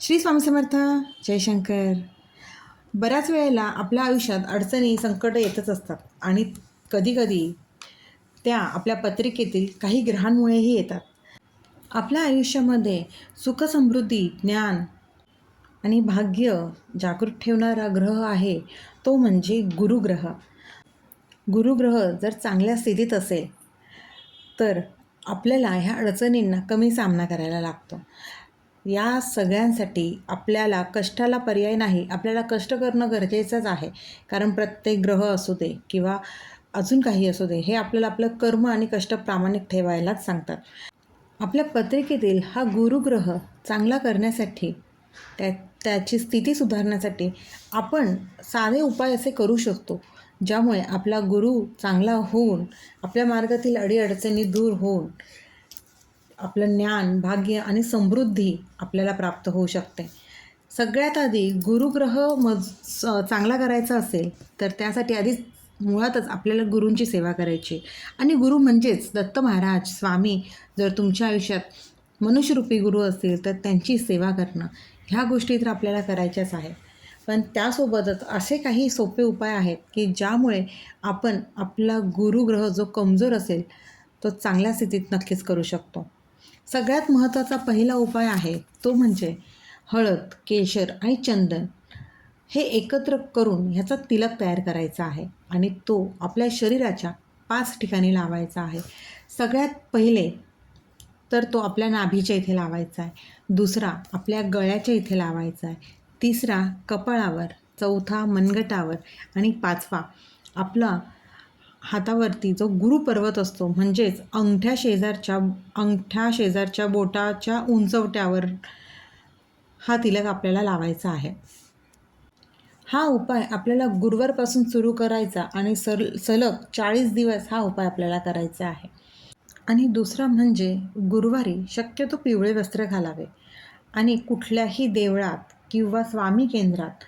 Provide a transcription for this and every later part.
श्री स्वामी समर्थ. जयशंकर. बऱ्याच वेळेला आपल्या आयुष्यात अडचणी संकट येतच असतात आणि कधीकधी त्या आपल्या पत्रिकेतील काही ग्रहांमुळेही येतात. आपल्या आयुष्यामध्ये सुखसमृद्धी, ज्ञान आणि भाग्य जागृत ठेवणारा ग्रह आहे तो म्हणजे गुरुग्रह. गुरुग्रह जर चांगल्या स्थितीत असेल तर आपल्याला ह्या अडचणींना कमी सामना करायला लागतो. या सगळ्यांसाठी आपल्याला कष्टाला पर्याय नाही, आपल्याला कष्ट करणं गरजेचंच आहे. कारण प्रत्येक ग्रह असू दे किंवा अजून काही असू दे, हे आपल्याला आपलं कर्म आणि कष्ट प्रामाणिक ठेवायलाच सांगतात. आपल्या पत्रिकेतील हा गुरुग्रह चांगला करण्यासाठी, त्याची स्थिती सुधारण्यासाठी आपण साधे उपाय असे करू शकतो, ज्यामुळे आपला गुरु चांगला होऊन आपल्या मार्गातील अडीअडचणी दूर होऊन आपलं ज्ञान, भाग्य आणि समृद्धी आपल्याला प्राप्त होऊ शकते. सगळ्यात आधी गुरुग्रह चांगला करायचा असेल तर त्यासाठी आधीच मुळातच आपल्याला गुरूंची सेवा करायची. आणि गुरु म्हणजेच दत्त महाराज, स्वामी. जर तुमच्या आयुष्यात मनुष्यरूपी गुरु असतील तर त्यांची सेवा करणं, ह्या गोष्टी तर आपल्याला करायच्याच आहे. पण त्यासोबतच असे काही सोपे उपाय आहेत की ज्यामुळे आपण आपला गुरुग्रह जो कमजोर असेल तो चांगल्या स्थितीत नक्कीच करू शकतो. सगळ्यात महत्त्वाचा पहिला उपाय आहे तो म्हणजे हळद, केशर आणि चंदन हे एकत्र करून ह्याचा तिलक तयार करायचा आहे आणि तो आपल्या शरीराच्या 5 ठिकाणी लावायचा आहे. सगळ्यात पहिले तर तो आपल्या नाभीच्या इथे लावायचा आहे, दुसरा आपल्या गळ्याच्या इथे लावायचा आहे, तिसरा कपाळावर, चौथा मनगटावर आणि पाचवा आपला हातावरती जो गुरुपर्वत असतो म्हणजेच अंगठ्या शेजारच्या बोटाच्या उंचवट्यावर हा तिलक आपल्याला लावायचा आहे. हा उपाय आपल्याला गुरुवारपासून सुरू करायचा आणि सलग 40 दिवस हा उपाय आपल्याला करायचा आहे. आणि दुसरा म्हणजे गुरुवारी शक्यतो पिवळे वस्त्र घालावे आणि कुठल्याही देवळात किंवा स्वामी केंद्रात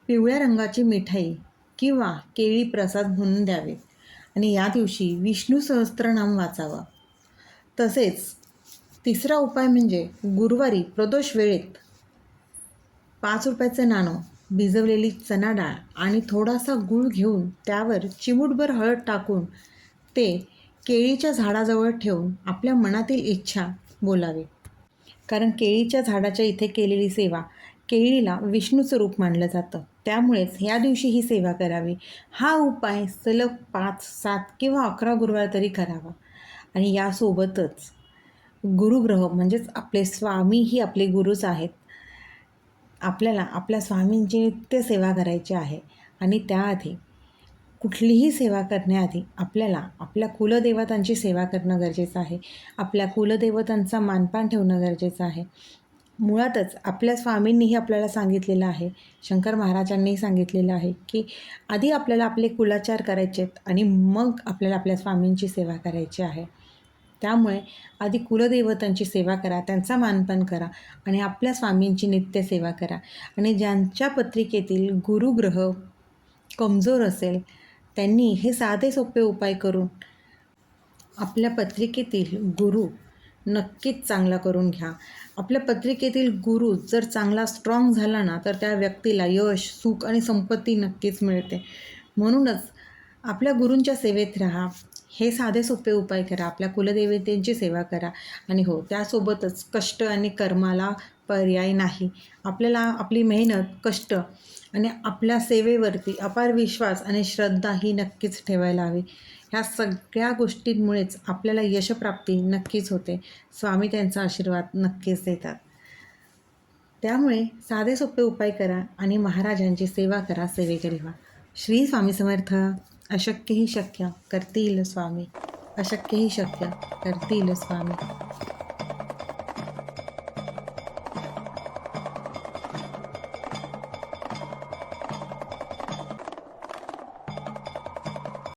पिवळ्या रंगाची मिठाई किंवा केळी प्रसाद म्हणून द्यावे आणि या दिवशी विष्णू सहस्त्रनाम वाचावं. तसेच तिसरा उपाय म्हणजे गुरुवारी प्रदोष वेळेत 5 रुपयाचं नाणं, भिजवलेली चणा डाळ आणि थोडासा गूळ घेऊन त्यावर चिमूटभर हळद टाकून ते केळीच्या झाडाजवळ ठेवून आपल्या मनातील इच्छा बोलावी. कारण केळीच्या झाडाच्या इथे केलेली सेवा, केळीला विष्णूचं रूप मानलं जातं, त्यामुळेच ह्या दिवशी ही सेवा करावी. हा उपाय सलग 5, 7 किंवा 11 गुरुवार तरी करावा. आणि यासोबतच गुरुग्रह म्हणजेच आपले स्वामी ही आपले गुरुच आहेत. आपल्याला आपल्या स्वामींची नित्य सेवा करायची आहे आणि त्याआधी कुठलीही सेवा करण्याआधी आपल्याला आपल्या कुलदेवतांची सेवा करणं गरजेचं आहे. आपल्या कुलदेवतांचा मानपान ठेवणं गरजेचं आहे. मुळातच आपल्या स्वामींनीही आपल्याला सांगितलेलं आहे, शंकर महाराजांनीही सांगितलेलं आहे की आधी आपल्याला आपले कुलाचार करायचे आहेत आणि मग आपल्याला आपल्या स्वामींची सेवा करायची आहे. त्यामुळे आधी कुलदेवतांची सेवा करा, त्यांचा मानपान करा आणि आपल्या स्वामींची नित्य सेवा करा. आणि ज्यांच्या पत्रिकेतील गुरुग्रह कमजोर असेल त्यांनी हे साधे सोपे उपाय करून आपल्या पत्रिकेतील गुरु नक्कीच चांगला करून घ्या. आपल्या पत्रिकेतील गुरु जर चांगला स्ट्रॉंग झाला ना तर त्या व्यक्तीला यश, सुख आणि संपत्ती नक्कीच मिळते. म्हणूनच आपल्या गुरूंच्या सेवेत राहा, हे साधे सोपे उपाय करा, आपल्या कुलदेवतेंची सेवा करा आणि हो, त्यासोबतच कष्ट आणि कर्माला पर्याय नाही. आपल्याला आपली मेहनत, कष्ट आणि आपल्या सेवेवरती अपार विश्वास आणि श्रद्धा ही नक्कीच ठेवायला हवी. ह्या सगळ्या गोष्टींमुळेच आपल्याला यशप्राप्ती नक्कीच होते. स्वामी त्यांचा आशीर्वाद नक्कीच देतात. त्यामुळे साधे सोपे उपाय करा आणि महाराजांची सेवा करा, सेवेकरी व्हा. श्री स्वामी समर्थ. अशक्य ही शक्य करतील स्वामी, अशक्य ही शक्य करतील स्वामी.